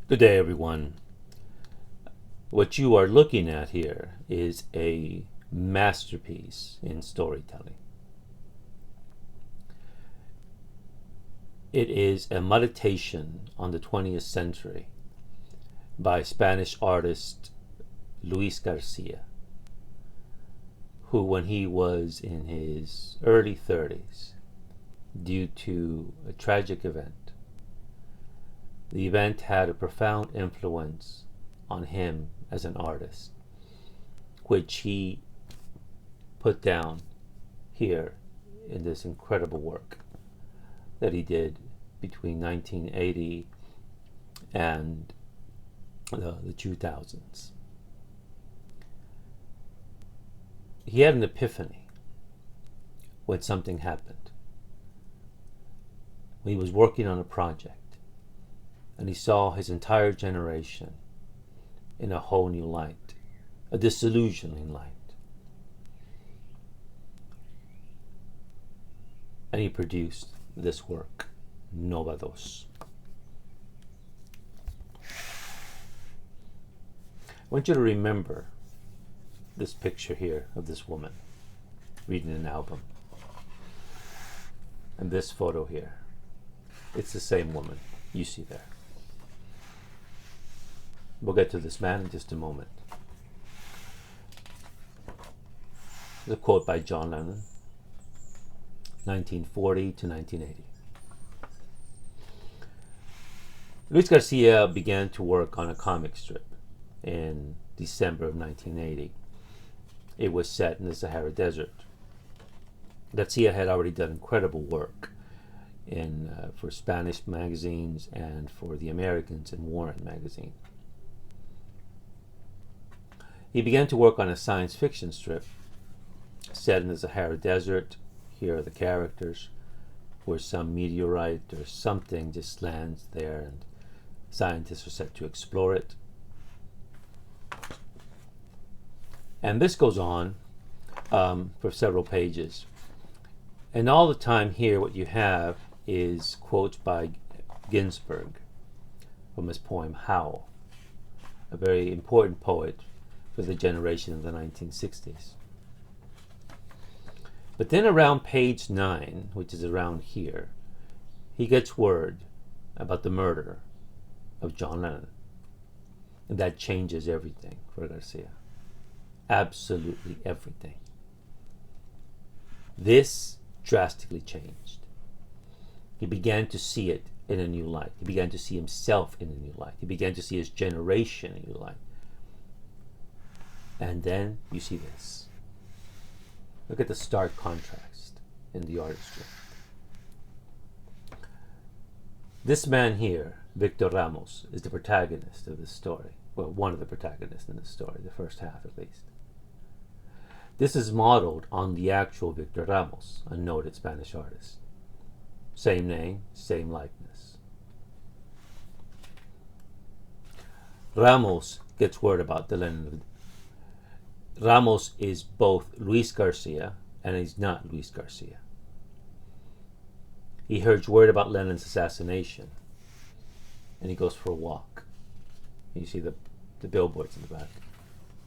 Good day, everyone. What you are looking at here is a masterpiece in storytelling. It is a meditation on the 20th century by Spanish artist Luis Garcia, who, when he was in his early 30s, due to a tragic event, the event had a profound influence on him as an artist, which he put down here in this incredible work that he did between 1980 and the 2000s. He had an epiphany when something happened. He was working on a project and he saw his entire generation in a whole new light, a disillusioning light. And he produced this work, Nova Dos. I want you to remember this picture here of this woman reading an album. And this photo here. It's the same woman you see there. We'll get to this man in just a moment. There's a quote by John Lennon, 1940 to 1980. Luis Garcia began to work on a comic strip in December of 1980. It was set in the Sahara Desert. Garcia had already done incredible work for Spanish magazines and for the Americans in Warren magazine. He began to work on a science fiction strip set in the Sahara Desert. Here are the characters, where some meteorite or something just lands there and scientists are set to explore it. And this goes on for several pages. And all the time here what you have is quotes by Ginsberg from his poem Howl, a very important poet for the generation of the 1960s. But then around page 9, which is around here, he gets word about the murder of John Lennon. And that changes everything for Garcia. Absolutely everything. This drastically changed. He began to see it in a new light. He began to see himself in a new light. He began to see his generation in a new light. And then you see this. Look at the stark contrast in the artistry. This man here, Victor Ramos, is the protagonist of this story. Well, one of the protagonists in this story, the first half at least. This is modeled on the actual Victor Ramos, a noted Spanish artist. Same name, same likeness. Ramos gets word about the Lennon. Ramos is both Luis Garcia and he's not Luis Garcia. He hears word about Lennon's assassination and he goes for a walk. You see the billboards in the back,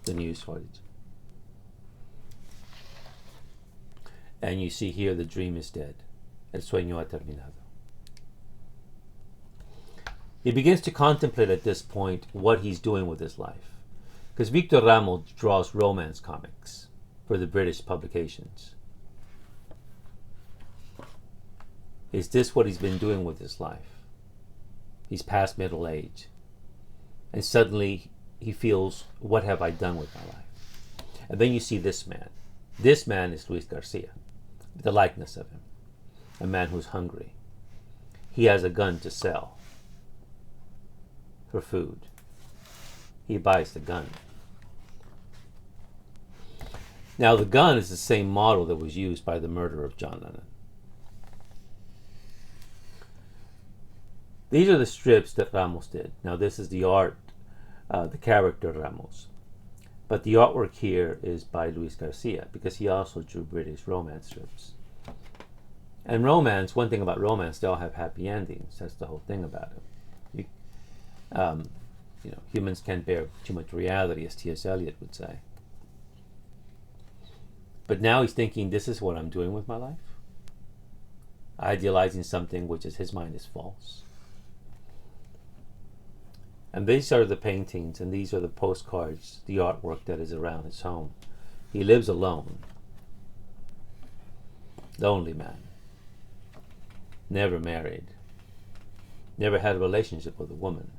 the news footage. And you see here the dream is dead. El sueño ha terminado. He begins to contemplate at this point what he's doing with his life. Because Victor Ramos draws romance comics for the British publications. Is this what he's been doing with his life? He's past middle age. And suddenly he feels, what have I done with my life? And then you see this man. This man is Luis Garcia. The likeness of him. A man who's hungry. He has a gun to sell for food. He buys the gun. Now the gun is the same model that was used by the murder of John Lennon. These are the strips that Ramos did. Now this is the art, the character Ramos. But the artwork here is by Luis Garcia because he also drew British romance strips. And romance, one thing about romance, they all have happy endings. That's the whole thing about it. Humans can't bear too much reality, as T.S. Eliot would say. But now he's thinking, this is what I'm doing with my life? Idealizing something which in his mind is false. And these are the paintings, and these are the postcards, the artwork that is around his home. He lives alone. Lonely man. Never married. Never had a relationship with a woman.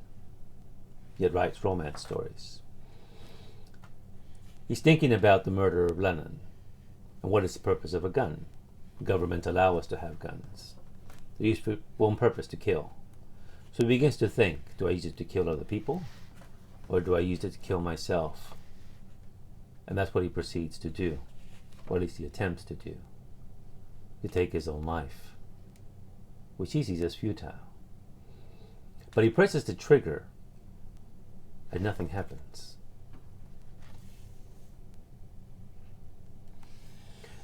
Yet writes romance stories. He's thinking about the murder of Lenin. And what is the purpose of a gun? The government allow us to have guns. They're used for one purpose, to kill. So he begins to think, do I use it to kill other people? Or do I use it to kill myself? And that's what he proceeds to do. Or at least he attempts to do. To take his own life. Which he sees as futile. But he presses the trigger. And nothing happens.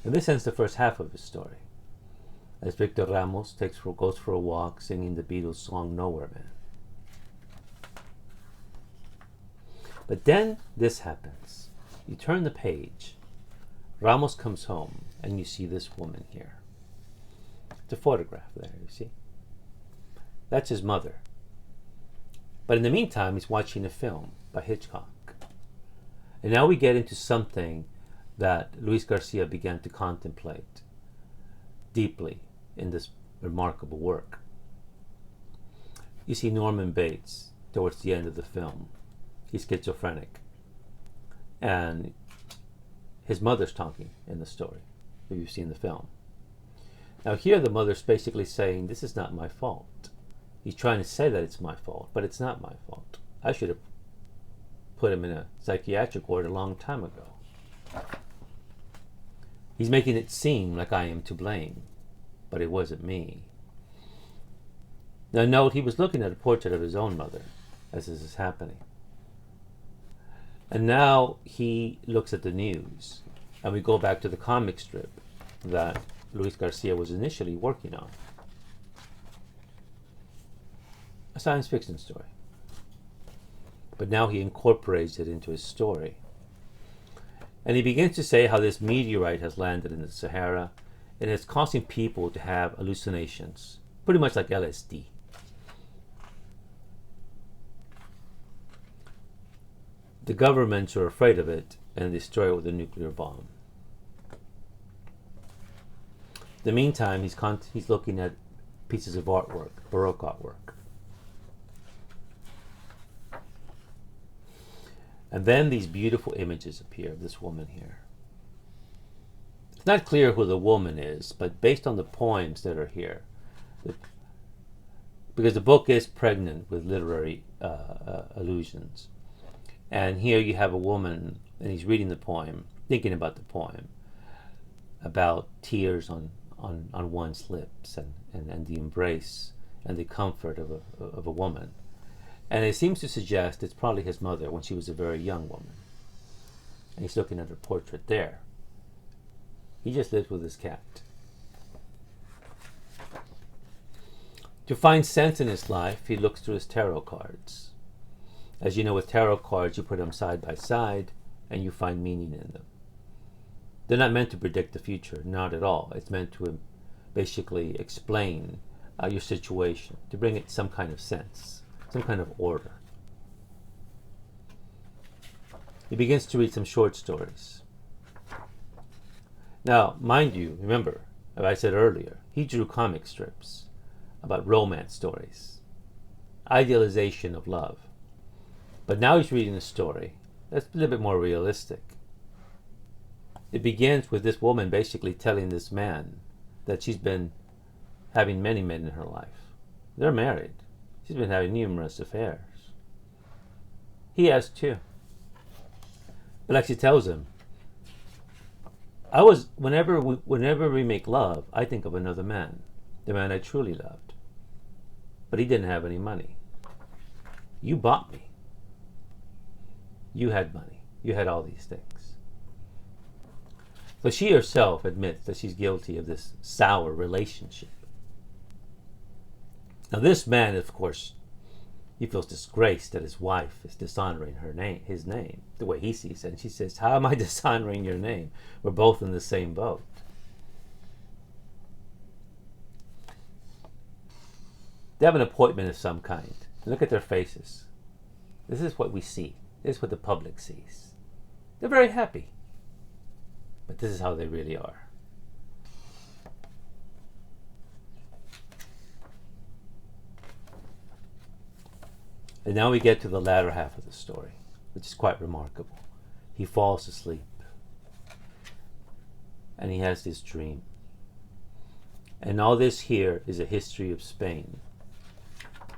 And this ends the first half of his story. As Victor Ramos goes for a walk singing the Beatles' song Nowhere Man. But then this happens. You turn the page. Ramos comes home and you see this woman here. It's a photograph there, you see. That's his mother. But in the meantime, he's watching a film by Hitchcock. And now we get into something that Luis Garcia began to contemplate deeply in this remarkable work. You see Norman Bates towards the end of the film. He's schizophrenic. And his mother's talking in the story that you've seen the film. Now here the mother's basically saying, this is not my fault. He's trying to say that it's my fault, but it's not my fault. I should have put him in a psychiatric ward a long time ago. He's making it seem like I am to blame, but it wasn't me. Now note, he was looking at a portrait of his own mother as this is happening. And now he looks at the news, and we go back to the comic strip that Luis Garcia was initially working on. A science fiction story. But now he incorporates it into his story. And he begins to say how this meteorite has landed in the Sahara and it's causing people to have hallucinations, pretty much like LSD. The governments are afraid of it and destroy it with a nuclear bomb. In the meantime, he's looking at pieces of artwork, Baroque artwork. And then these beautiful images appear of this woman here. It's not clear who the woman is, but based on the poems that are here, because the book is pregnant with literary allusions. And here you have a woman, and he's reading the poem, thinking about the poem, about tears on one's lips, and the embrace and the comfort of a woman. And it seems to suggest it's probably his mother when she was a very young woman. And he's looking at her portrait there. He just lives with his cat. To find sense in his life, he looks through his tarot cards. As you know, with tarot cards, you put them side by side, and you find meaning in them. They're not meant to predict the future, not at all. It's meant to basically explain your situation, to bring it some kind of sense, some kind of order. He begins to read some short stories. Now, mind you, remember, as I said earlier, he drew comic strips about romance stories, idealization of love. But now he's reading a story that's a little bit more realistic. It begins with this woman basically telling this man that she's been having many men in her life. They're married. She's been having numerous affairs. He has too. But like she tells him, whenever we make love, I think of another man, the man I truly loved. But he didn't have any money. You bought me. You had money. You had all these things. So she herself admits that she's guilty of this sour relationship. Now this man, of course, He feels disgraced that his wife is dishonoring his name, the way he sees it. And she says, how am I dishonoring your name? We're both in the same boat. They have an appointment of some kind. Look at their faces. This is what we see. This is what the public sees. They're very happy. But this is how they really are. And now we get to the latter half of the story, which is quite remarkable. He falls asleep. And he has this dream. And all this here is a history of Spain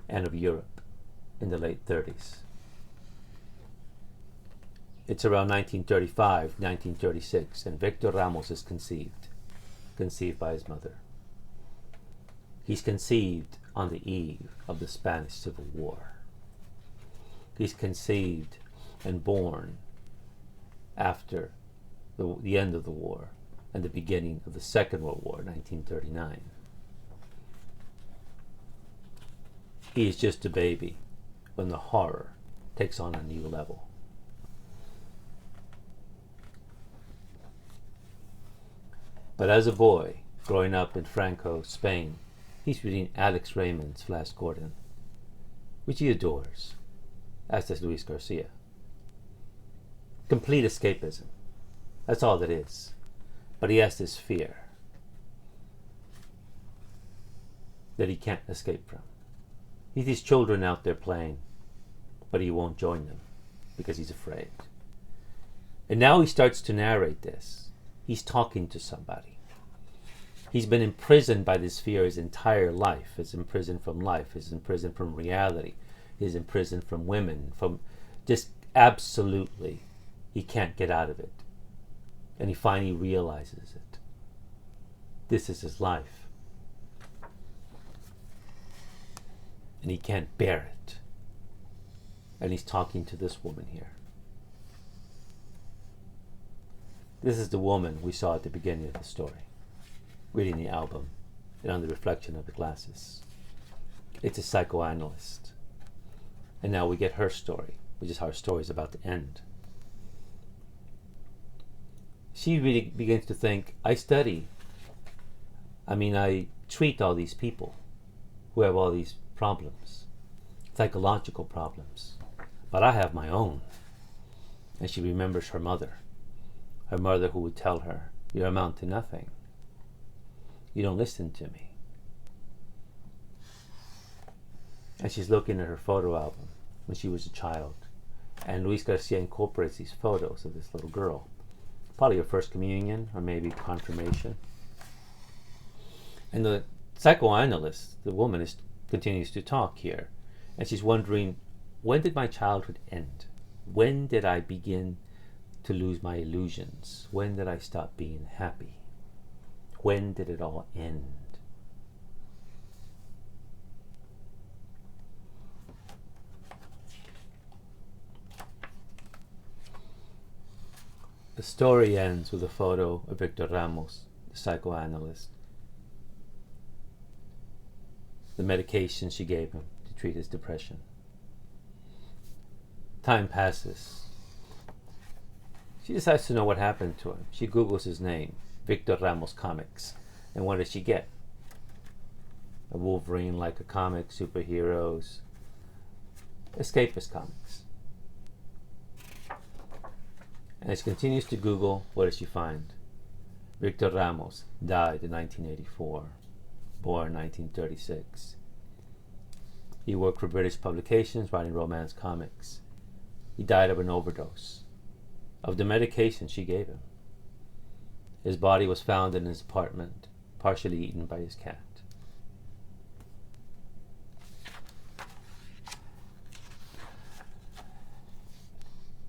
and of Europe in the late 30s. It's around 1935, 1936, and Victor Ramos is conceived by his mother. He's conceived on the eve of the Spanish Civil War. He's conceived and born after the end of the war and the beginning of the Second World War, 1939. He is just a baby when the horror takes on a new level. But as a boy, growing up in Franco, Spain, he's reading Alex Raymond's Flash Gordon, which he adores, as does Luis Garcia. Complete escapism. That's all that is. But he has this fear that he can't escape from. He sees children out there playing, but he won't join them because he's afraid. And now he starts to narrate this. He's talking to somebody. He's been imprisoned by this fear his entire life. He's imprisoned from life. He's imprisoned from reality. He's imprisoned from women. From just absolutely, he can't get out of it. And he finally realizes it. This is his life. And he can't bear it. And he's talking to this woman here. This is the woman we saw at the beginning of the story, reading the album and on the reflection of the glasses. It's a psychoanalyst. And now we get her story, which is how her story is about to end. She really begins to think, I treat all these people who have all these problems, psychological problems, but I have my own. And she remembers her mother who would tell her, you amount to nothing. You don't listen to me. And she's looking at her photo album when she was a child. And Luis Garcia incorporates these photos of this little girl. Probably her first communion or maybe confirmation. And the psychoanalyst, the woman, continues to talk here. And she's wondering, when did my childhood end? When did I begin to lose my illusions? When did I stop being happy? When did it all end? The story ends with a photo of Victor Ramos, the psychoanalyst. The medication she gave him to treat his depression. Time passes. She decides to know what happened to him. She Googles his name, Victor Ramos Comics. And what does she get? A Wolverine like a comic, superheroes, escapist comics. And as she continues to Google, what does she find? Victor Ramos died in 1984, born 1936. He worked for British publications, writing romance comics. He died of an overdose of the medication she gave him. His body was found in his apartment, partially eaten by his cat.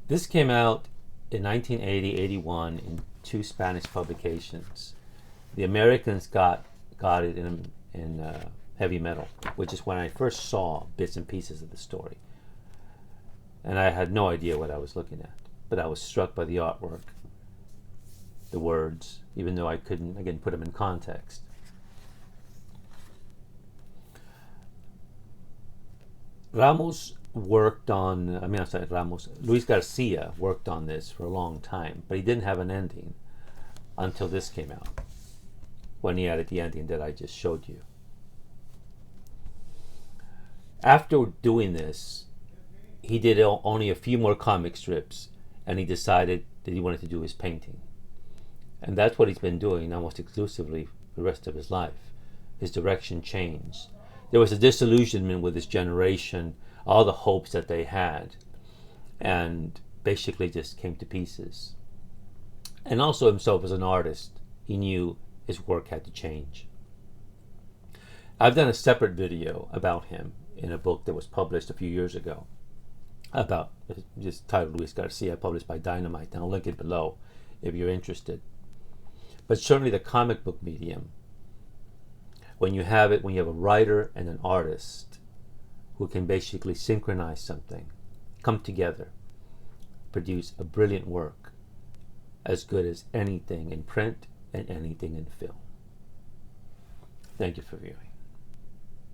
This came out in 1980-81 in 2 Spanish publications. The Americans got it in heavy metal, which is when I first saw bits and pieces of the story. And I had no idea what I was looking at, but I was struck by the artwork, the words, even though I couldn't, again, put them in context. Ramos worked on, I mean, I'm sorry, Ramos, Luis Garcia worked on this for a long time, but he didn't have an ending until this came out, when he added the ending that I just showed you. After doing this, he did only a few more comic strips, and he decided that he wanted to do his painting. And that's what he's been doing almost exclusively for the rest of his life. His direction changed. There was a disillusionment with his generation, all the hopes that they had, and basically just came to pieces. And also himself as an artist, he knew his work had to change. I've done a separate video about him in a book that was published a few years ago, about just titled Luis Garcia, published by Dynamite, and I'll link it below if you're interested. But certainly the comic book medium, when you have a writer and an artist who can basically synchronize something, come together, produce a brilliant work, as good as anything in print and anything in film. Thank you for viewing.